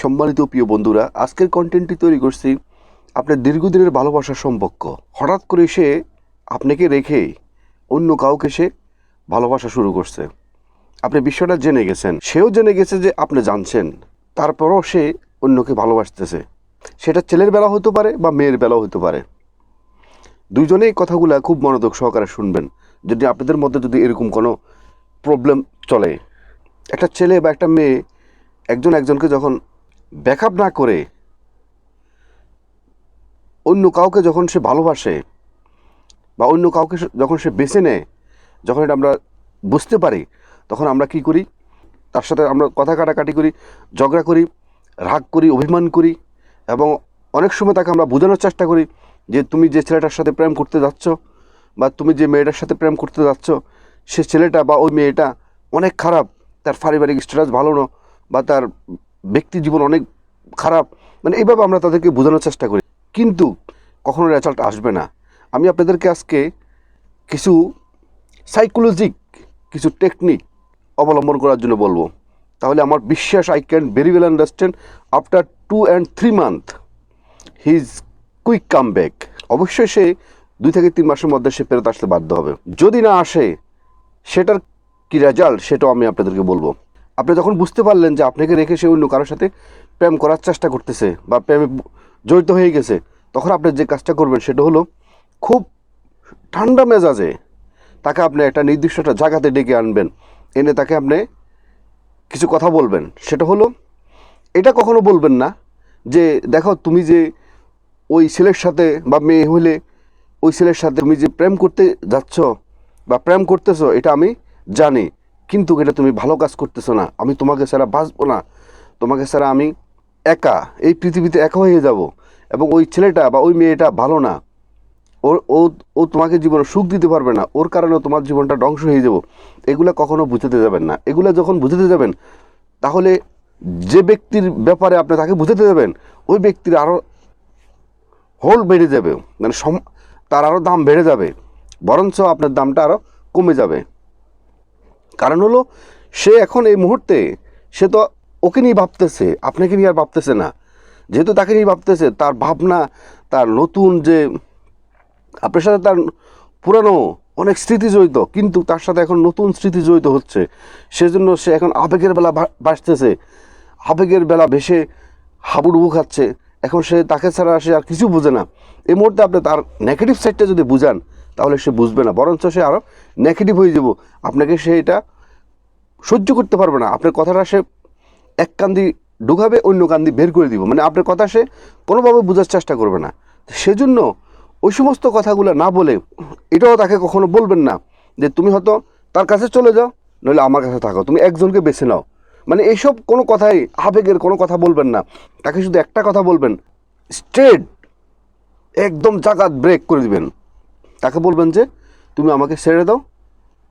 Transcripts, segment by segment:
সম্মানিত প্রিয় বন্ধুরা, আজকের কন্টেন্টটি তৈরি করছি আপনার দীর্ঘদিনের ভালোবাসার সম্পর্ক। হঠাৎ করে সে আপনাকে রেখে অন্য কাউকে সে ভালোবাসা শুরু করছে। আপনি বিষয়টা জেনে গেছেন, সেও জেনে গেছে যে আপনি জানছেন, তারপরও সে অন্যকে ভালোবাসতেছে। সেটা ছেলের বেলা হতে পারে বা মেয়ের বেলাও হতে পারে। দুইজনেই কথাগুলো খুব মনোযোগ সহকারে শুনবেন। যদি আপনাদের মধ্যে যদি এরকম কোনো প্রবলেম চলে, একটা ছেলে বা একটা মেয়ে একজন একজনকে যখন ব্যাকআপ না করে অন্য কাউকে যখন সে ভালোবাসে বা অন্য কাউকে যখন সে বেছে নেয়, যখন এটা আমরা বুঝতে পারি, তখন আমরা কি করি? তার সাথে আমরা কথা কাটাকাটি করি, ঝগড়া করি, রাগ করি, অভিমান করি, এবং অনেক সময় তাকে আমরা বোঝানোর চেষ্টা করি যে তুমি যে ছেলেটার সাথে প্রেম করতে যাচ্ছ বা তুমি যে মেয়েটার সাথে প্রেম করতে যাচ্ছ, সে ছেলেটা বা ওই মেয়েটা অনেক খারাপ, তার পারিবারিক স্ট্যাটাস ভালো না, বা তার ব্যক্তি জীবন অনেক খারাপ। মানে এইভাবে আমরা তাদেরকে বোঝানোর চেষ্টা করি, কিন্তু কখনো রেজাল্ট আসবে না। আমি আপনাদেরকে আজকে কিছু সাইকোলজিক কিছু টেকনিক অবলম্বন করার জন্য বলবো। তাহলে আমার বিশ্বাস, I can very well understand after 2 and 3 months his quick come back. অবশ্যই সে 2 থেকে 3 মাসের মধ্যে সে ফেরত আসতে বাধ্য হবে। যদি না আসে, সেটার কি রেজাল্ট সেটাও আমি আপনাদেরকে বলবো। আপনি যখন বুঝতে পারলেন যে আপনাকে রেখে সে অন্য কারোর সাথে প্রেম করার চেষ্টা করতেছে বা প্রেমে জড়িত হয়ে গেছে, তখন আপনি যে কাজটা করবেন সেটা হলো খুব ঠান্ডা মেজাজে তাকে আপনি একটা নির্দিষ্ট একটা জায়গাতে ডেকে আনবেন, এনে তাকে আপনি কিছু কথা বলবেন। সেটা হলো, এটা কখনো বলবেন না যে দেখো তুমি যে ওই ছেলের সাথে বা মেয়ে হলে ওই ছেলের সাথে তুমি যে প্রেম করতে যাচ্ছ বা প্রেম করতেছো, এটা আমি জানি, কিন্তু এটা তুমি ভালো কাজ করতেছো না, আমি তোমাকে ছাড়া বাঁচবো না, তোমাকে ছাড়া আমি একা এই পৃথিবীতে একা হয়ে যাব, এবং ওই ছেলেটা বা ওই মেয়েটা ভালো না, ও ও ও তোমাকে জীবনে সুখ দিতে পারবে না, ওর কারণে তোমার জীবনটা ধ্বংস হয়ে যাব। এগুলা কখনো বুঝাতে যাবেন না। এগুলা যখন বুঝাতে যাবেন, তাহলে যে ব্যক্তির ব্যাপারে আপনি তাকে বুঝাতে যাবেন, ওই ব্যক্তির আরও হোল বেড়ে যাবে, মানে তার আরও দাম বেড়ে যাবে, বরঞ্চ আপনার দামটা আরও কমে যাবে। কারণ হলো, সে এখন এই মুহূর্তে সে তো ওকে নিয়ে ভাবতেছে, আপনাকে নিয়ে আর ভাবতেছে না। যেহেতু তাকে নিয়ে ভাবতেছে, তার ভাবনা, তার নতুন যে আপনার সাথে তার পুরানো অনেক স্মৃতি জড়িত, কিন্তু তার সাথে এখন নতুন স্মৃতি জড়িত হচ্ছে। সেজন্য সে এখন আবেগের বেলা ভাসতেছে, আবেগের বেলা ভেসে হাবুডুবু খাচ্ছে। এখন সে তাকে ছাড়া সে আর কিছু বোঝে না। এই মুহূর্তে আপনি তার নেগেটিভ সাইডটা যদি বুঝান, তাহলে সে বুঝবে না, বরঞ্চ সে আরও নেগেটিভ হয়ে যাব। আপনাকে সে এটা সহ্য করতে পারবে না। আপনার কথাটা সে এক কান্দি ঢুকাবে, অন্য কান্দি বের করে দিব, মানে আপনার কথা সে কোনোভাবে বোঝার চেষ্টা করবে না। সেজন্য ওই সমস্ত কথাগুলো না বলে, এটাও তাকে কখনো বলবেন না যে তুমি হয়তো তার কাছে চলে যাও, নইলে আমার কাছে থাকো, তুমি একজনকে বেছে নাও। মানে এইসব কোনো কথাই, আবেগের কোনো কথা বলবেন না। তাকে শুধু একটা কথা বলবেন, স্ট্রেট একদম জাগাত ব্রেক করে দিবেন। তাকে বলবেন যে তুমি আমাকে ছেড়ে দাও,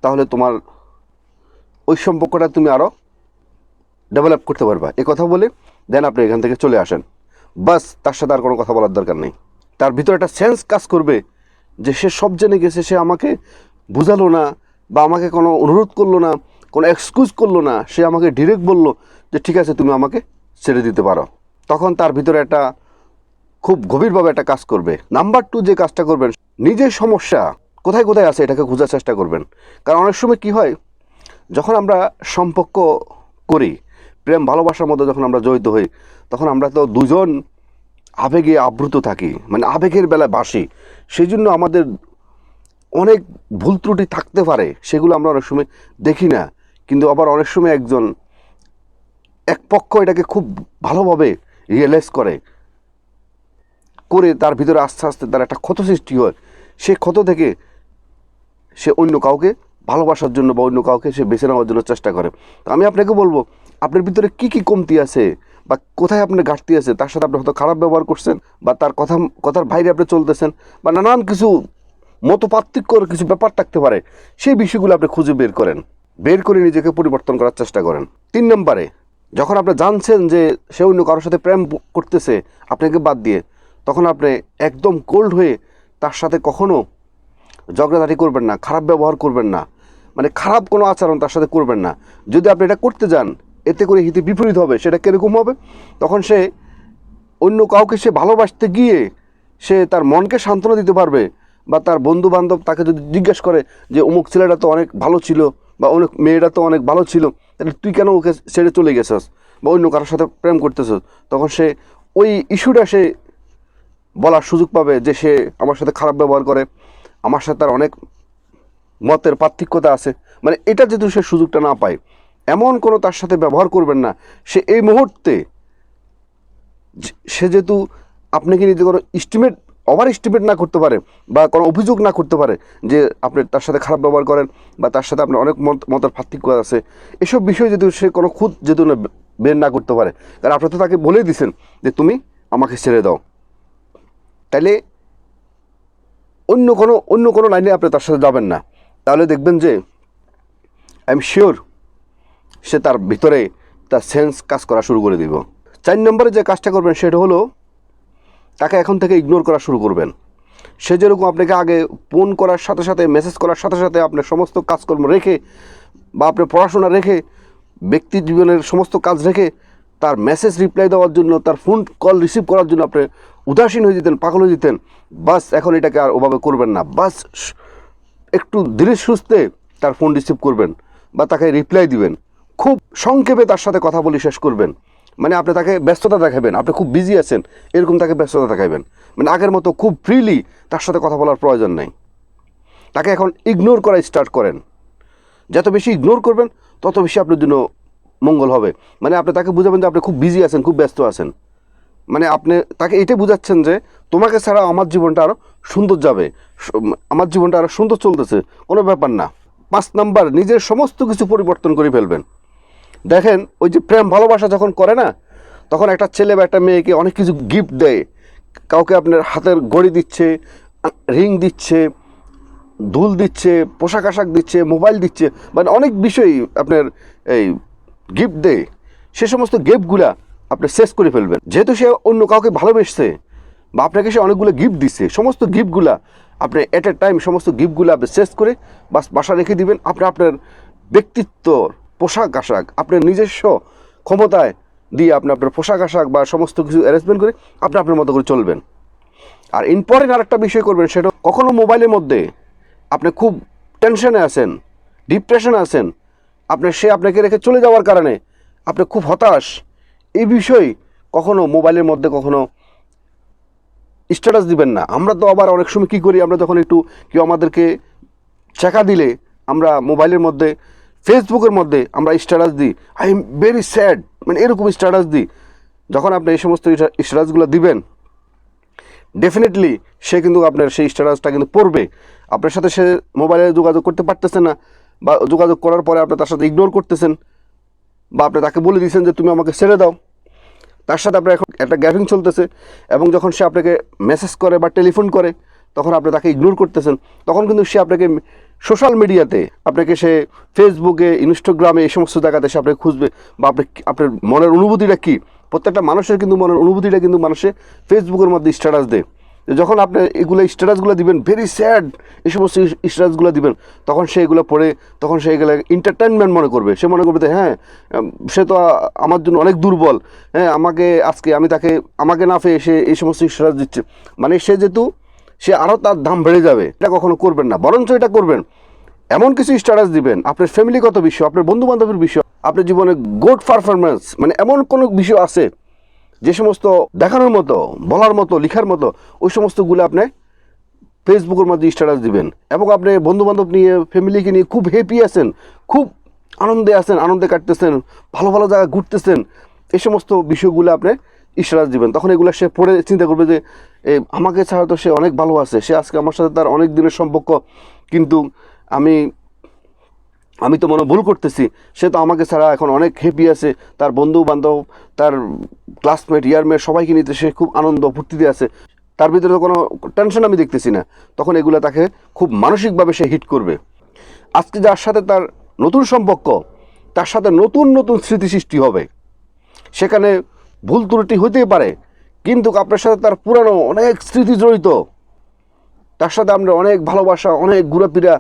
তাহলে তোমার ওই সম্পর্কটা তুমি আরও ডেভেলপ করতে পারবা। এ কথা বলে দেন আপনি এখান থেকে চলে আসেন। বাস, তার সাথে আর কোনো কথা বলার দরকার নেই। তার ভিতরে একটা সেন্স কাজ করবে যে সে সব জেনে গেছে, সে আমাকে বুঝালো না বা আমাকে কোনো অনুরোধ করলো না, কোনো এক্সকিউজ করলো না, সে আমাকে ডিরেক্ট বললো যে ঠিক আছে তুমি আমাকে ছেড়ে দিতে পারো। তখন তার ভিতরে একটা খুব গভীরভাবে একটা কাজ করবে। নাম্বার 2 যে কাজটা করবেন, নিজের সমস্যা কোথায় কোথায় আছে এটাকে খোঁজার চেষ্টা করবেন। কারণ অনেক সময় কী হয়, যখন আমরা সম্পর্ক করি, প্রেম ভালোবাসার মধ্যে যখন আমরা জড়িত হই, তখন আমরা তো দুজন আবেগে আপ্লুত থাকি, মানে আবেগের বেলায় বাসি। সেই জন্য আমাদের অনেক ভুল ত্রুটি থাকতে পারে, সেগুলো আমরা অনেক সময় দেখি না। কিন্তু আবার অনেক সময় এক পক্ষ এটাকে খুব ভালোভাবে রিয়েলাইজ করে, তার ভিতরে আস্তে আস্তে তার একটা ক্ষত সৃষ্টি হয়। সে ক্ষত থেকে সে অন্য কাউকে ভালোবাসার জন্য বা অন্য কাউকে সে বেছে নেওয়ার জন্য চেষ্টা করে। তো আমি আপনাকে বলবো, আপনার ভিতরে কী কী কমতি আছে বা কোথায় আপনার ঘাটতি আছে, তার সাথে আপনি হয়তো খারাপ ব্যবহার করছেন বা তার কথার বাইরে আপনি চলতেছেন, বা নানান কিছু মতপার্থক্যর কিছু ব্যাপার থাকতে পারে, সেই বিষয়গুলো আপনি খুঁজে বের করে নিজেকে পরিবর্তন করার চেষ্টা করেন। 3 নম্বরে, যখন আপনি জানছেন যে সে অন্য কারোর সাথে প্রেম করতেছে আপনাকে বাদ দিয়ে, তখন আপনি একদম কোল্ড হয়ে তার সাথে কখনো ঝগড়াঝাটি করবেন না, খারাপ ব্যবহার করবেন না, মানে খারাপ কোনো আচরণ তার সাথে করবেন না। যদি আপনি এটা করতে যান, এতে করে হিতে বিপরীত হবে। সেটা কীরকম হবে? তখন সে অন্য কাউকে সে ভালোবাসতে গিয়ে সে তার মনকে সান্ত্বনা দিতে পারবে, বা তার বন্ধু বান্ধব তাকে যদি জিজ্ঞেস করে যে অমুক ছেলেটা তো অনেক ভালো ছিল, বা অনেক মেয়েটা তো অনেক ভালো ছিল, তাহলে তুই কেন ওকে ছেড়ে চলে গেছস বা অন্য কারোর সাথে প্রেম করতেছস, তখন সে ওই ইস্যুটা সে বলার সুযোগ পাবে যে সে আমার সাথে খারাপ ব্যবহার করে, আমার সাথে তার অনেক মতের পার্থক্যতা আছে। মানে এটা যেহেতু সে সুযোগটা না পায়, এমন কোনো তার সাথে ব্যবহার করবেন না। সে এই মুহূর্তে সে যেহেতু আপনাকে নিতে কোনো ওভার এস্টিমেট না করতে পারে বা কোনো অভিযোগ না করতে পারে যে আপনি তার সাথে খারাপ ব্যবহার করেন বা তার সাথে আপনার অনেক মতের পার্থক্য আছে, এসব বিষয় যেহেতু সে কোনো খুদ যেহেতু বের না করতে পারে, কারণ আপনি তো তাকে বলেই দিয়েছেন যে তুমি আমাকে ছেড়ে দাও, তাইলে অন্য কোনো লাইনে আপনি তার সাথে যাবেন না। তাহলে দেখবেন যে আই এম শিওর সে তার ভিতরে তার সেন্স কাজ করা শুরু করে দিব। 4 নম্বরে যে কাজটা করবেন সেটা হলো তাকে এখন থেকে ইগনোর করা শুরু করবেন। সে যেরকম আপনাকে আগে ফোন করার সাথে সাথে, মেসেজ করার সাথে সাথে আপনার সমস্ত কাজকর্ম রেখে বা আপনার পড়াশোনা রেখে, ব্যক্তি জীবনের সমস্ত কাজ রেখে তার মেসেজ রিপ্লাই দেওয়ার জন্য, তার ফোন কল রিসিভ করার জন্য আপনি উদাসীন হয়ে যেতেন, পাগল হয়ে যেতেন, বাস এখন এটাকে আর ওভাবে করবেন না। বাস একটু ধীরে সুস্থে তার ফোন রিসিভ করবেন বা তাকে রিপ্লাই দিবেন, খুব সংক্ষেপে তার সাথে কথা বলে শেষ করবেন। মানে আপনি তাকে ব্যস্ততা দেখাবেন, আপনি খুব বিজি আছেন এরকম তাকে ব্যস্ততা দেখাবেন। মানে আগের মতো খুব ফ্রিলি তার সাথে কথা বলার প্রয়োজন নেই। তাকে এখন ইগনোর করা স্টার্ট করেন। যত বেশি ইগনোর করবেন তত বেশি আপনার জন্য মঙ্গল হবে। মানে আপনি তাকে বুঝাবেন যে আপনি খুব বিজি আছেন, খুব ব্যস্ত আছেন। মানে আপনি তাকে এটাই বুঝাচ্ছেন যে তোমাকে ছাড়া আমার জীবনটা আরও সুন্দর যাবে, আমার জীবনটা আরও সুন্দর চলতেছে, কোনো ব্যাপার না। 5 নাম্বার, নিজের সমস্ত কিছু পরিবর্তন করে ফেলবেন। দেখেন ওই যে প্রেম ভালোবাসা যখন করে না, তখন একটা ছেলে বা একটা মেয়েকে অনেক কিছু গিফট দেয়। কাউকে আপনার হাতের ঘড়ি দিচ্ছে, রিং দিচ্ছে, দুল দিচ্ছে, পোশাক আশাক দিচ্ছে, মোবাইল দিচ্ছে, মানে অনেক বিষয় আপনার এই গিফট দেয়। সে সমস্ত গিফটগুলা আপনি শেষ করে ফেলবেন। যেহেতু সে অন্য কাউকে ভালোবেসছে বা আপনাকে সে অনেকগুলো গিফট দিচ্ছে, সমস্ত গিফটগুলা আপনি এট এ টাইম সমস্ত গিফটগুলো আপনি শেষ করে বাসা রেখে দিবেন। আপনি আপনার ব্যক্তিত্বর পোশাক আশাক আপনার নিজস্ব ক্ষমতায় দিয়ে আপনি আপনার পোশাক আশাক বা সমস্ত কিছু অ্যারেঞ্জমেন্ট করে আপনি আপনার মতো করে চলবেন। আর ইম্পর্টেন্ট আরেকটা বিষয় করবেন, সেটা কখনো মোবাইলের মধ্যে আপনি খুব টেনশনে আছেন, ডিপ্রেশনে আছেন, সে আপনাকে রেখে চলে যাওয়ার কারণে আপনি খুব হতাশ, এই বিষয় কখনো মোবাইলের মধ্যে কখনো স্ট্যাটাস দিবেন না। আমরা তো আবার অনেক সময় কী করি, আমরা যখন একটু কেউ আমাদেরকে চেকা দিলে আমরা মোবাইলের মধ্যে, ফেসবুকের মধ্যে আমরা স্ট্যাটাস দিই, আই এম ভেরি স্যাড, মানে এরকম স্ট্যাটাস দিই। যখন আপনি এই সমস্ত স্ট্যাটাসগুলো দিবেন, ডেফিনেটলি সে কিন্তু আপনার সেই স্ট্যাটাসটা কিন্তু পড়বে। আপনার সাথে সে মোবাইলে যোগাযোগ করতে পারতেছে না, বা যোগাযোগ করার পরে আপনি তার সাথে ইগনোর করতেছেন, বা আপনি তাকে বলে দিয়েছেন যে তুমি আমাকে ছেড়ে দাও। তার সাথে আপনার এখন একটা গ্যাপিং চলতেছে, এবং যখন সে আপনাকে মেসেজ করে বা টেলিফোন করে তখন আপনি তাকে ইগনোর করতেছেন। তখন কিন্তু সে আপনাকে সোশ্যাল মিডিয়াতে, আপনাকে সে ফেসবুকে, ইনস্টাগ্রামে, এই সমস্ত জায়গাতে সে আপনাকে খুঁজবে, বা আপনার মনের অনুভূতিটা কী। প্রত্যেকটা মানুষের কিন্তু মনের অনুভূতিটা কিন্তু মানুষে ফেসবুকের মধ্যে স্ট্যাটাস দেয়। যখন আপনি এগুলো স্ট্যাটাসগুলো দিবেন, ভেরি স্যাড এই সমস্ত স্ট্যাটাসগুলো দিবেন, তখন সে এগুলো পড়ে তখন সে এগুলো এন্টারটেনমেন্ট মনে করবে। সে মনে করবে যে হ্যাঁ, সে তো আমার জন্য অনেক দুর্বল, হ্যাঁ আজকে আমি তাকে আমাকে না পেয়ে সে এই সমস্ত স্ট্যাটাস দিচ্ছে, মানে সে আরও তার দাম বেড়ে যাবে। এটা কখনো করবেন না, বরঞ্চ এটা করবেন এমন কিছু স্ট্যাটাস দিবেন আপনার ফ্যামিলিগত বিষয়, আপনার বন্ধুবান্ধবের বিষয়, আপনার জীবনে গুড পারফরমেন্স, মানে এমন কোনো বিষয় আছে যে সমস্ত দেখানোর মতো, বলার মতো, লিখার মতো, ওই সমস্তগুলো আপনি ফেসবুকের মধ্যে স্ট্যাটাস দিবেন। এবং আপনি বন্ধুবান্ধব নিয়ে, ফ্যামিলিকে নিয়ে খুব হ্যাপি আছেন, খুব আনন্দে আছেন, আনন্দে কাটতেছেন, ভালো ভালো জায়গায় ঘুরতেছেন, এই সমস্ত বিষয়গুলো আপনি স্ট্যাটাস দিবেন। তখন এগুলো সে পড়ে চিন্তা করবে যে আমাকে ছাড়া তো সে অনেক ভালো আছে, সে আজকে আমার সাথে তার অনেক দিনের সম্পর্ক, কিন্তু আমি তো মনে ভুল করতেছি, সে তো আমাকে ছাড়া এখন অনেক হ্যাপি আছে, তার বন্ধু বান্ধব, তার ক্লাসমেট, ইয়ারমেট সবাইকে নিতে সে খুব আনন্দ ফুর্তিতে আছে, তার ভিতরে তো কোনো টেনশন আমি দেখতেছি না। তখন এগুলো তাকে খুব মানসিকভাবে সে হিট করবে। আজকে যার সাথে তার নতুন সম্পর্ক, তার সাথে নতুন নতুন স্মৃতি সৃষ্টি হবে। সেখানে ভুল ত্রুটি হইতেই পারে, কিন্তু আপনার সাথে তার পুরানো অনেক স্মৃতি জড়িত। তার সাথে আমরা অনেক ভালোবাসা, অনেক ঘোরাফেরা,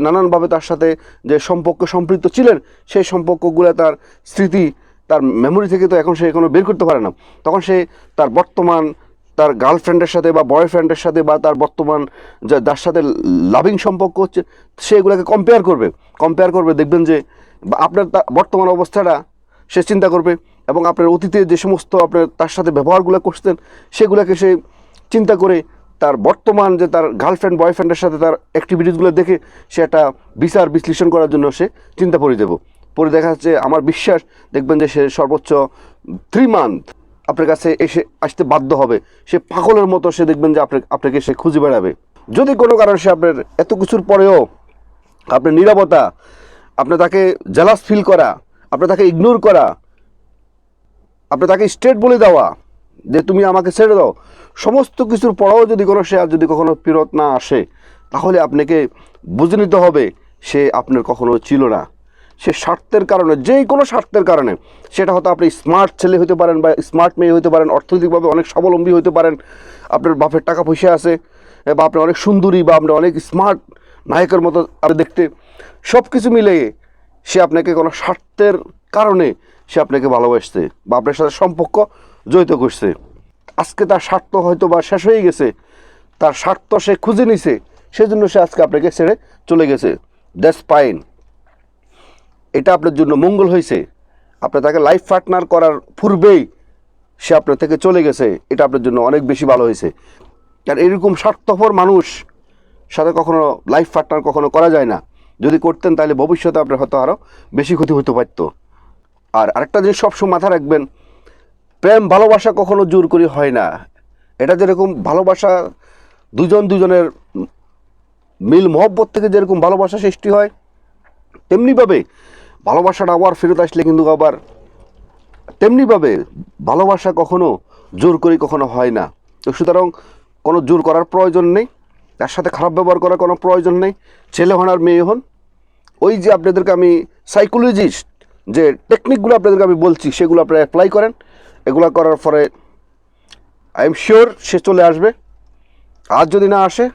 নানানভাবে তার সাথে যে সম্পর্ক সম্পৃক্ত ছিলেন, সেই সম্পর্কগুলো তার স্মৃতি, তার মেমোরি থেকে তো এখন সে এখনও বের করতে পারে না। তখন সে তার বর্তমান তার গার্লফ্রেন্ডের সাথে বা বয়ফ্রেন্ডের সাথে বা তার বর্তমান যার সাথে লাভিং সম্পর্ক হচ্ছে, সে এগুলোকে কম্পেয়ার করবে। দেখবেন যে আপনার বর্তমান অবস্থাটা সে চিন্তা করবে, এবং আপনার অতীতে যে সমস্ত আপনার তার সাথে ব্যবহারগুলো করতেন সেগুলোকে সে চিন্তা করে তার বর্তমান যে তার গার্লফ্রেন্ড বয়ফ্রেন্ডের সাথে তার অ্যাক্টিভিটিসগুলো দেখে সে একটা বিচার বিশ্লেষণ করার জন্য সে চিন্তা করে দেব। পরে দেখা যাচ্ছে, আমার বিশ্বাস দেখবেন যে সে সর্বোচ্চ 3 মান্থ আপনার কাছে আসতে বাধ্য হবে। সে পাগলের মতো সে দেখবেন যে আপনাকে সে খুঁজে বেড়াবে। যদি কোনো কারণে সে আপনার এত কিছুর পরেও আপনার নীরবতা, আপনার তাকে জেলাস ফিল করা, আপনার তাকে ইগনোর করা, আপনার তাকে স্ট্রেট বলে দেওয়া যে তুমি আমাকে ছেড়ে দাও, সমস্ত কিছুর পরেও যদি সে আর যদি কখনো ফেরত না আসে, তাহলে আপনাকে বুঝে নিতে হবে সে আপনার কখনো ছিল না। সে স্বার্থের কারণে, যেই কোনো স্বার্থের কারণে, সেটা হয়তো আপনি স্মার্ট ছেলে হতে পারেন বা স্মার্ট মেয়ে হতে পারেন, অর্থনৈতিকভাবে অনেক স্বাবলম্বী হতে পারেন, আপনার বাপের টাকা পয়সা আছে, বা আপনি অনেক সুন্দরী, বা আপনি অনেক স্মার্ট নায়কের মতো আপনি দেখতে, সব কিছু মিলিয়ে সে আপনাকে কোনো স্বার্থের কারণে সে আপনাকে ভালোবাসছে বা আপনার সাথে সম্পর্ক জড়িত করছে। আজকে তার স্বার্থ হয়তো বা শেষ হয়ে গেছে, তার স্বার্থ সে খুঁজে নিছে, সেজন্য সে আজকে আপনাকে ছেড়ে চলে গেছে। দ্যাটস ফাইন, এটা আপনার জন্য মঙ্গল হয়েছে। আপনি তাকে লাইফ পার্টনার করার পূর্বেই সে আপনার থেকে চলে গেছে, এটা আপনার জন্য অনেক বেশি ভালো হয়েছে। আর এরকম স্বার্থপর মানুষ সাথে কখনো লাইফ পার্টনার কখনো করা যায় না। যদি করতেন তাহলে ভবিষ্যতে আপনার হয়তো আরও বেশি ক্ষতি হতে পারত। আর আরেকটা জিনিস সবসময় মাথা রাখবেন, প্রেম ভালোবাসা কখনো জোর করে হয় না। এটা যেরকম ভালোবাসা দুজনের মিল মহব্বত থেকে যেরকম ভালোবাসা সৃষ্টি হয়, তেমনিভাবে ভালোবাসাটা আবার ফেরত আসলে কিন্তু আবার তেমনিভাবে ভালোবাসা কখনো জোর করে কখনো হয় না। তো সুতরাং কোনো জোর করার প্রয়োজন নেই, তার সাথে খারাপ ব্যবহার করার কোনো প্রয়োজন নেই। ছেলে হন আর মেয়ে হন, ওই যে আপনাদেরকে আমি সাইকোলজিস্ট যে টেকনিকগুলো আপনাদেরকে আমি বলছি, সেগুলো আপনারা অ্যাপ্লাই করেন। এগুলো করার পরে আই এম শিওর সে চলে আসবে। আর যদি না আসে,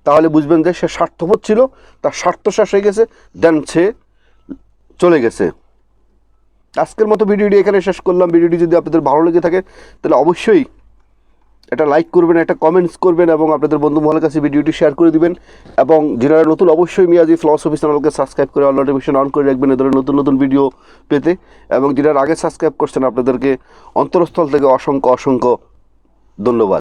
তাহলে বুঝবেন যে সে স্বার্থপর ছিল, তার স্বার্থ শেষ হয়ে গেছে, দেন সে চলে গেছে। আজকের মতো ভিডিওটি এখানে শেষ করলাম। ভিডিওটি যদি আপনাদের ভালো লেগে থাকে তাহলে অবশ্যই এটা লাইক করবেন, একটা কমেন্টস করবেন, এবং আপনাদের বন্ধু মহলের কাছে ভিডিওটি শেয়ার করে দিবেন। এবং যারা নতুন, অবশ্যই মিয়াজি ফিলসফি চ্যানেলকে সাবস্ক্রাইব করে অল নোটিফিকেশন অন করে রাখবেন এ ধরনের নতুন নতুন ভিডিও পেতে। এবং যারা আগে সাবস্ক্রাইব করছেন, আপনাদেরকে অন্তরস্থল থেকে অসংখ্য ধন্যবাদ।